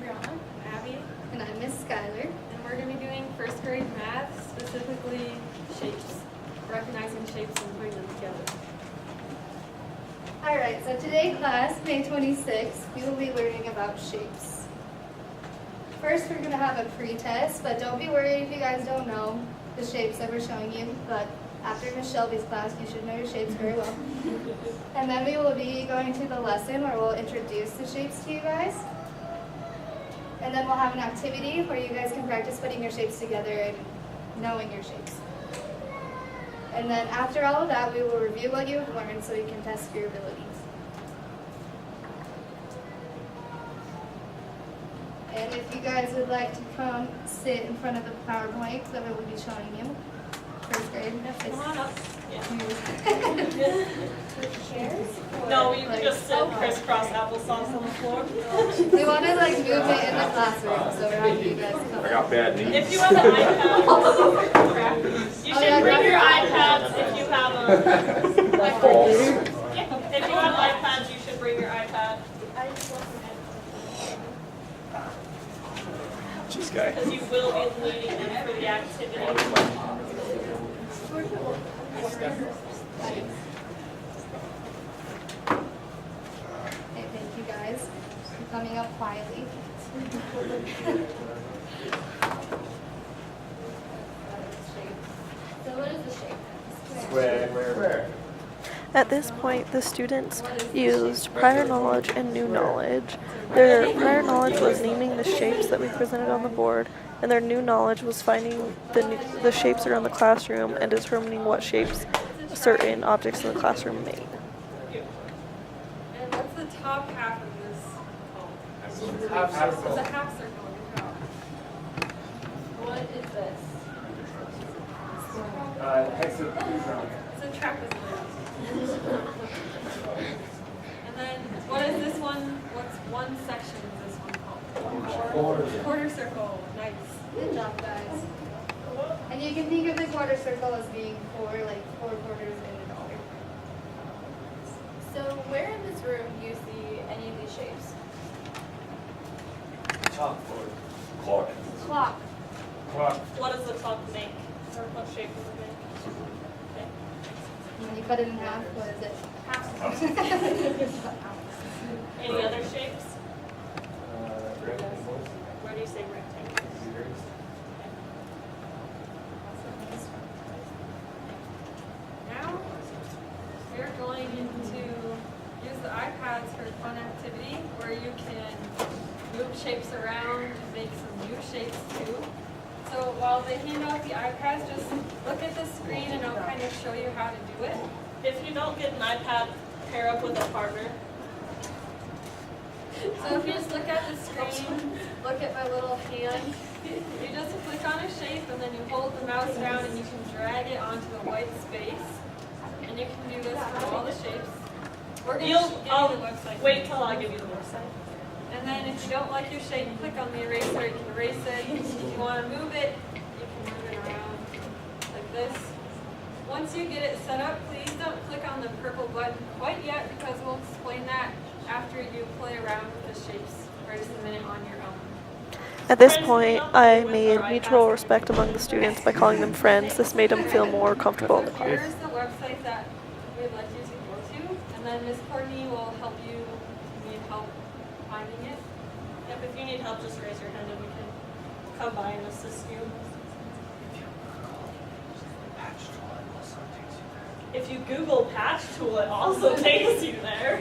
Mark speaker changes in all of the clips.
Speaker 1: Abby.
Speaker 2: And I'm Miss Skylar.
Speaker 1: And we're going to be doing first grade math, specifically shapes, recognizing shapes and putting them together.
Speaker 2: Alright, so today class, May 26th, we will be learning about shapes. First we're going to have a pre-test, but don't be worried if you guys don't know the shapes that we're showing you, but after Miss Shelby's class you should know your shapes very well. And then we will be going to the lesson where we'll introduce the shapes to you guys. And then we'll have an activity where you guys can practice putting your shapes together and knowing your shapes. And then after all of that, we will review what you have learned so we can test your abilities. And if you guys would like to come sit in front of the PowerPoint that we will be showing you, first grade.
Speaker 1: Come on up. Yeah.
Speaker 2: Chairs?
Speaker 1: No, you can just sit crisscross applesauce on the floor.
Speaker 2: We want to like move it in the classroom, so we're having you guys come.
Speaker 3: I got bad knees.
Speaker 1: If you have an iPad, you should bring your iPads if you have a
Speaker 3: False.
Speaker 1: If you have iPads, you should bring your iPad.
Speaker 3: Jeez, guy.
Speaker 1: Because you will be leading them for the activity.
Speaker 2: Hey, thank you guys for coming up quietly. So what is the shape?
Speaker 3: Where?
Speaker 4: At this point, the students used prior knowledge and new knowledge. Their prior knowledge was naming the shapes that we presented on the board, and their new knowledge was finding the shapes around the classroom and determining what shapes certain objects in the classroom made.
Speaker 1: And what's the top half of this called? It's a half circle. Good job. What is this? It's a trapezoid. And then what is this one? What's one section of this one called? Quarter circle. Nice.
Speaker 2: Good job, guys. And you can think of the quarter circle as being four quarters in a dollar.
Speaker 5: So where in this room do you see any of these shapes?
Speaker 3: Chalkboard.
Speaker 2: Clock.
Speaker 1: What does the clock make? Or what shape does it make? Okay.
Speaker 2: When you cut it in half, what is it?
Speaker 1: Any other shapes? Where do you say rectangle? Now, we're going to use the iPads for a fun activity where you can move shapes around and make some new shapes too. So while they hand out the iPads, just look at the screen and I'll kind of show you how to do it. If you don't get an iPad, pair up with a partner. So if you just look at the screen, look at my little hand, you just click on a shape and then you hold the mouse down and you can drag it onto the white space. And you can do this for all the shapes. We're going to give you the website. Wait till I give you the website. And then if you don't like your shape, click on the eraser, you can erase it. If you want to move it, you can move it around like this. Once you get it set up, please don't click on the purple button quite yet because we'll explain that after you play around with the shapes for just a minute on your own.
Speaker 4: At this point, I made mutual respect among the students by calling them friends. This made them feel more comfortable in the class.
Speaker 1: Here's the website that we'd like you to go to, and then Miss Courtney will help you if you need help finding it. Yep, if you need help, just raise your hand and we can come by and assist you. If you Google patch tool, it also takes you there.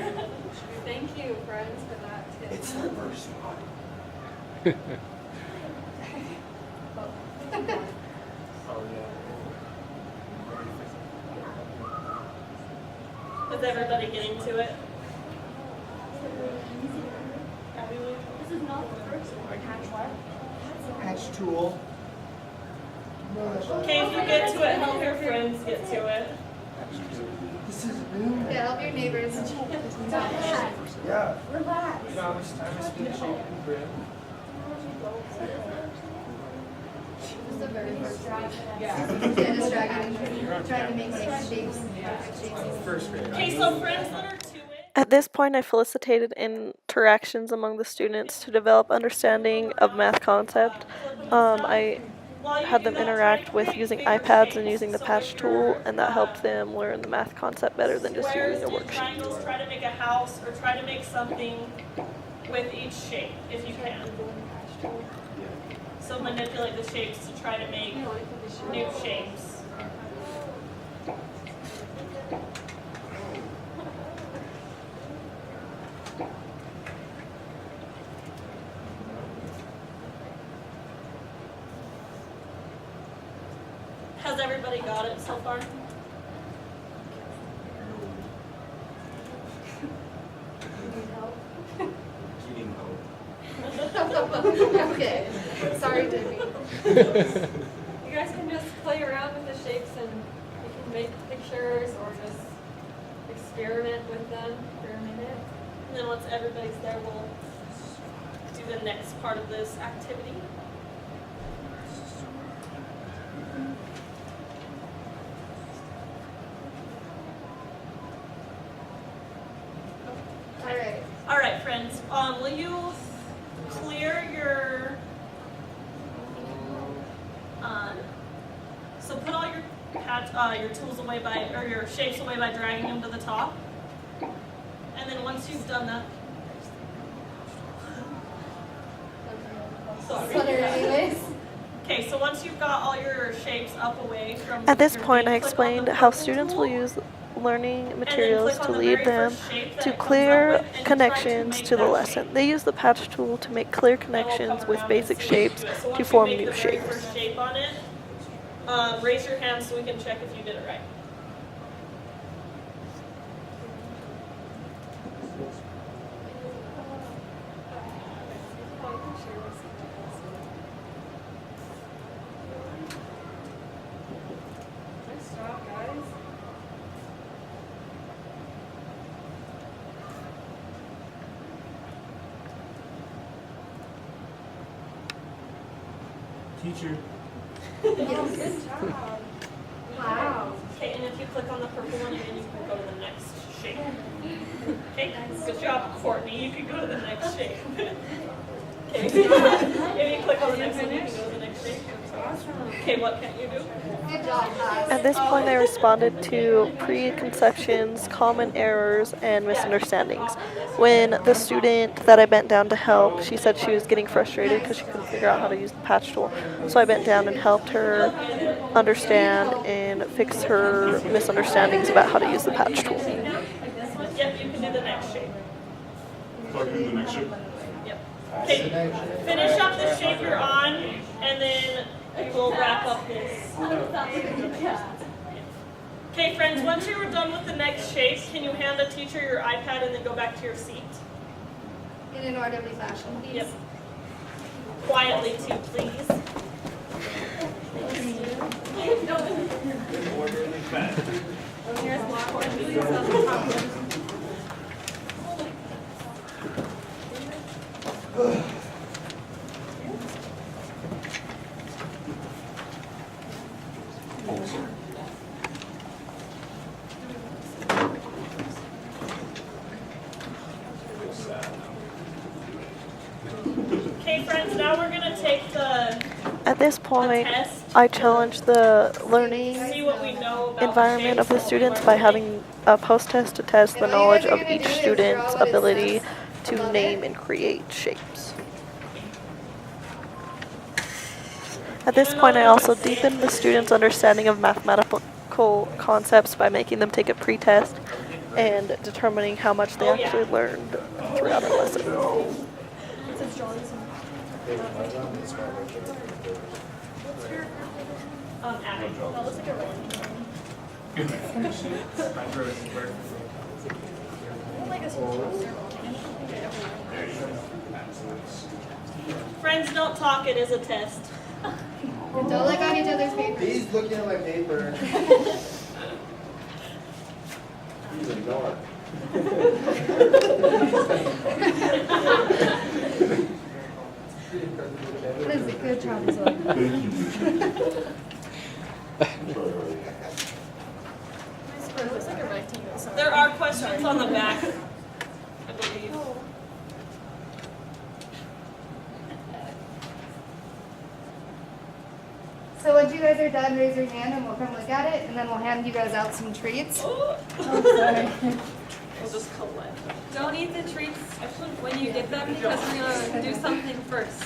Speaker 1: Thank you, friends, for that tip.
Speaker 3: It's the first one.
Speaker 1: Is everybody getting to it?
Speaker 5: This is not the first one. Catch what?
Speaker 6: Patch tool.
Speaker 1: Okay, if you get to it, help your friends get to it.
Speaker 6: This is new.
Speaker 2: Yeah, help your neighbors.
Speaker 6: Yeah.
Speaker 5: Relax.
Speaker 6: I was being shaken in grin.
Speaker 2: This is the very first one.
Speaker 5: Yeah.
Speaker 2: Yeah, just drag it in. Trying to make like shapes.
Speaker 6: First grade.
Speaker 1: Okay, so friends that are to it.
Speaker 4: At this point, I facilitated interactions among the students to develop understanding of math concept. I had them interact with using iPads and using the patch tool, and that helped them learn the math concept better than just using a worksheet.
Speaker 7: Triangles, try to make a house or try to make something with each shape if you can. So manipulate the shapes to try to make new shapes. Has everybody got it so far?
Speaker 3: Heating hope.
Speaker 2: Okay. Sorry, Debbie.
Speaker 1: You guys can just play around with the shapes and you can make pictures or just experiment with them for a minute.
Speaker 7: And then once everybody's there, we'll do the next part of this activity.
Speaker 2: Alright.
Speaker 7: All right, friends. Will you clear your so put all your tools away or your shapes away by dragging them to the top. And then once you've done that,
Speaker 2: Sweater anyways.
Speaker 7: okay. So once you've got all your shapes up away from
Speaker 4: At this
Speaker 7: your
Speaker 4: point,
Speaker 7: feet,
Speaker 4: I
Speaker 7: click on the
Speaker 4: explained how
Speaker 7: purple
Speaker 4: students
Speaker 7: tool,
Speaker 4: will use learning
Speaker 7: and then
Speaker 4: materials
Speaker 7: click
Speaker 4: to
Speaker 7: on the
Speaker 4: lead
Speaker 7: very
Speaker 4: them
Speaker 7: first shape that
Speaker 4: to
Speaker 7: it comes up
Speaker 4: clear
Speaker 7: with, and try
Speaker 4: connections
Speaker 7: make
Speaker 4: to the
Speaker 7: that
Speaker 4: lesson.
Speaker 7: shape.
Speaker 4: They use the patch tool to make clear
Speaker 7: And we'll
Speaker 4: connections
Speaker 7: come
Speaker 4: with
Speaker 7: around
Speaker 4: basic
Speaker 7: and see
Speaker 4: shapes
Speaker 7: what you do. So
Speaker 4: to
Speaker 7: once you
Speaker 4: form
Speaker 7: make
Speaker 4: new
Speaker 7: the very
Speaker 4: shapes.
Speaker 7: first shape on it, raise your hand so we can check if you did it right.
Speaker 1: Nice job, guys.
Speaker 3: Teacher.
Speaker 1: Yes. Good job.
Speaker 2: Wow.
Speaker 7: Okay, and if you click on the purple one again, you can go to the next shape. Okay, good job, Courtney. You can go to the next shape. Okay, if you click on the next one, you can go to the next shape. Okay, what can't you do?
Speaker 2: Good job, class.
Speaker 4: At this point, I responded to preconceptions, common errors, and misunderstandings. When the student that I bent down to help, she said she was getting frustrated because she couldn't figure out how to use the patch tool. So I bent down and helped her understand and fix her misunderstandings about how to use the patch tool.
Speaker 7: Yep, you can do the next shape.
Speaker 3: So I can do the next shape?
Speaker 7: Yep. Okay, finish up the shape you're on, and then we'll wrap up this. Okay, friends, once you were done with the next shape, can you hand the teacher your iPad and then go back to your seat?
Speaker 2: In an orderly fashion, please.
Speaker 7: Yep. Quietly too, please.
Speaker 1: Here's my Courtney.
Speaker 7: Okay, friends, now we're going to take the
Speaker 4: At this point,
Speaker 7: test.
Speaker 4: I challenged the learning
Speaker 7: See what we know about
Speaker 4: environment of the
Speaker 7: shapes, what we
Speaker 4: students
Speaker 7: learned
Speaker 4: by
Speaker 7: today.
Speaker 4: having a post-test to test the
Speaker 2: And all you guys
Speaker 4: knowledge
Speaker 2: are
Speaker 4: of
Speaker 2: gonna
Speaker 4: each
Speaker 2: do is
Speaker 4: student's
Speaker 2: draw what it
Speaker 4: ability
Speaker 2: says
Speaker 4: to
Speaker 2: above
Speaker 4: name
Speaker 2: it.
Speaker 4: and create shapes. At this point, I also deepened the students' understanding of mathematical concepts by making them take a pre-test and determining how much they actually learned throughout our lesson.
Speaker 7: Abby. That looks like a rolling. Friends, don't talk. It is a test.
Speaker 2: And don't look on each other's papers.
Speaker 6: He's looking at my paper.
Speaker 3: He's a dog.
Speaker 2: What is it? Good job, Zoe.
Speaker 7: There are questions on the back
Speaker 2: So once you guys are done, raise your hand and we'll come look at it, and then we'll hand you guys out some treats.
Speaker 7: Oh.
Speaker 2: Sorry.
Speaker 7: We'll just collect.
Speaker 1: Don't eat the treats when you get them because we're gonna do something first.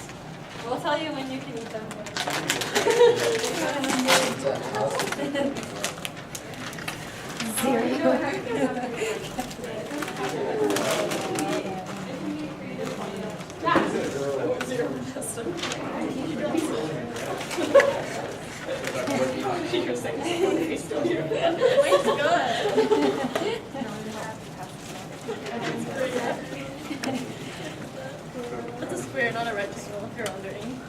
Speaker 1: We'll tell you when you can eat them.
Speaker 7: You're saying he's still here. It's good. It's a square, not a rectangle, if you're wondering.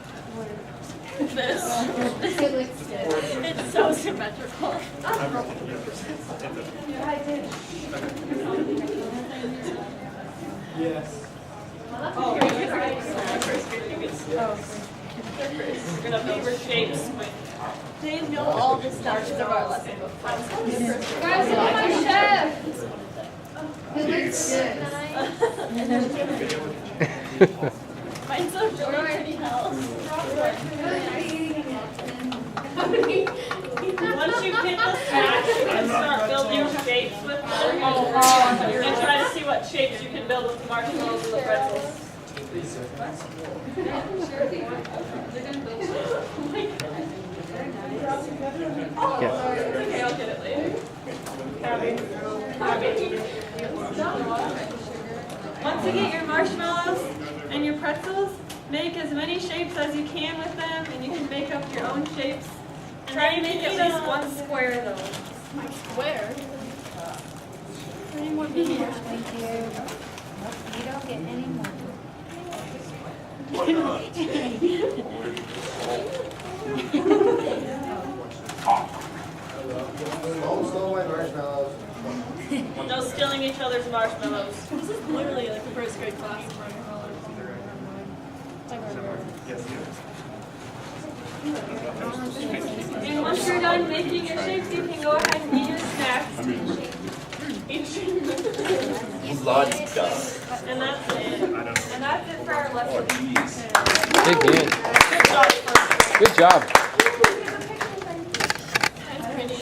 Speaker 7: This.
Speaker 2: It looks good.
Speaker 7: It's so symmetrical.
Speaker 6: Yes.
Speaker 7: Oh, you're right. First grade, you get We're gonna favor shapes. They know all this stuff because of our lesson before.
Speaker 2: Guys, look at my chef. It looks good.
Speaker 7: Mine's a really pretty house. Once you hit the stack, you can start building shapes with them. And try to see what shapes you can build with the marshmallows and the pretzels. Okay, I'll get it later.
Speaker 1: Once you get your marshmallows and your pretzels, make as many shapes as you can with them, and you can make up your own shapes. Try to make at least one square though.
Speaker 7: Where?
Speaker 2: Any more videos? Thank you. You don't get any more.
Speaker 6: Don't steal my marshmallows.
Speaker 7: No stealing each other's marshmallows. This is literally like a first grade class.
Speaker 1: And once you're done making your shapes, you can go ahead and eat your snacks.
Speaker 7: And that's it.
Speaker 1: And that's it for our lesson.
Speaker 8: Big man. Good job.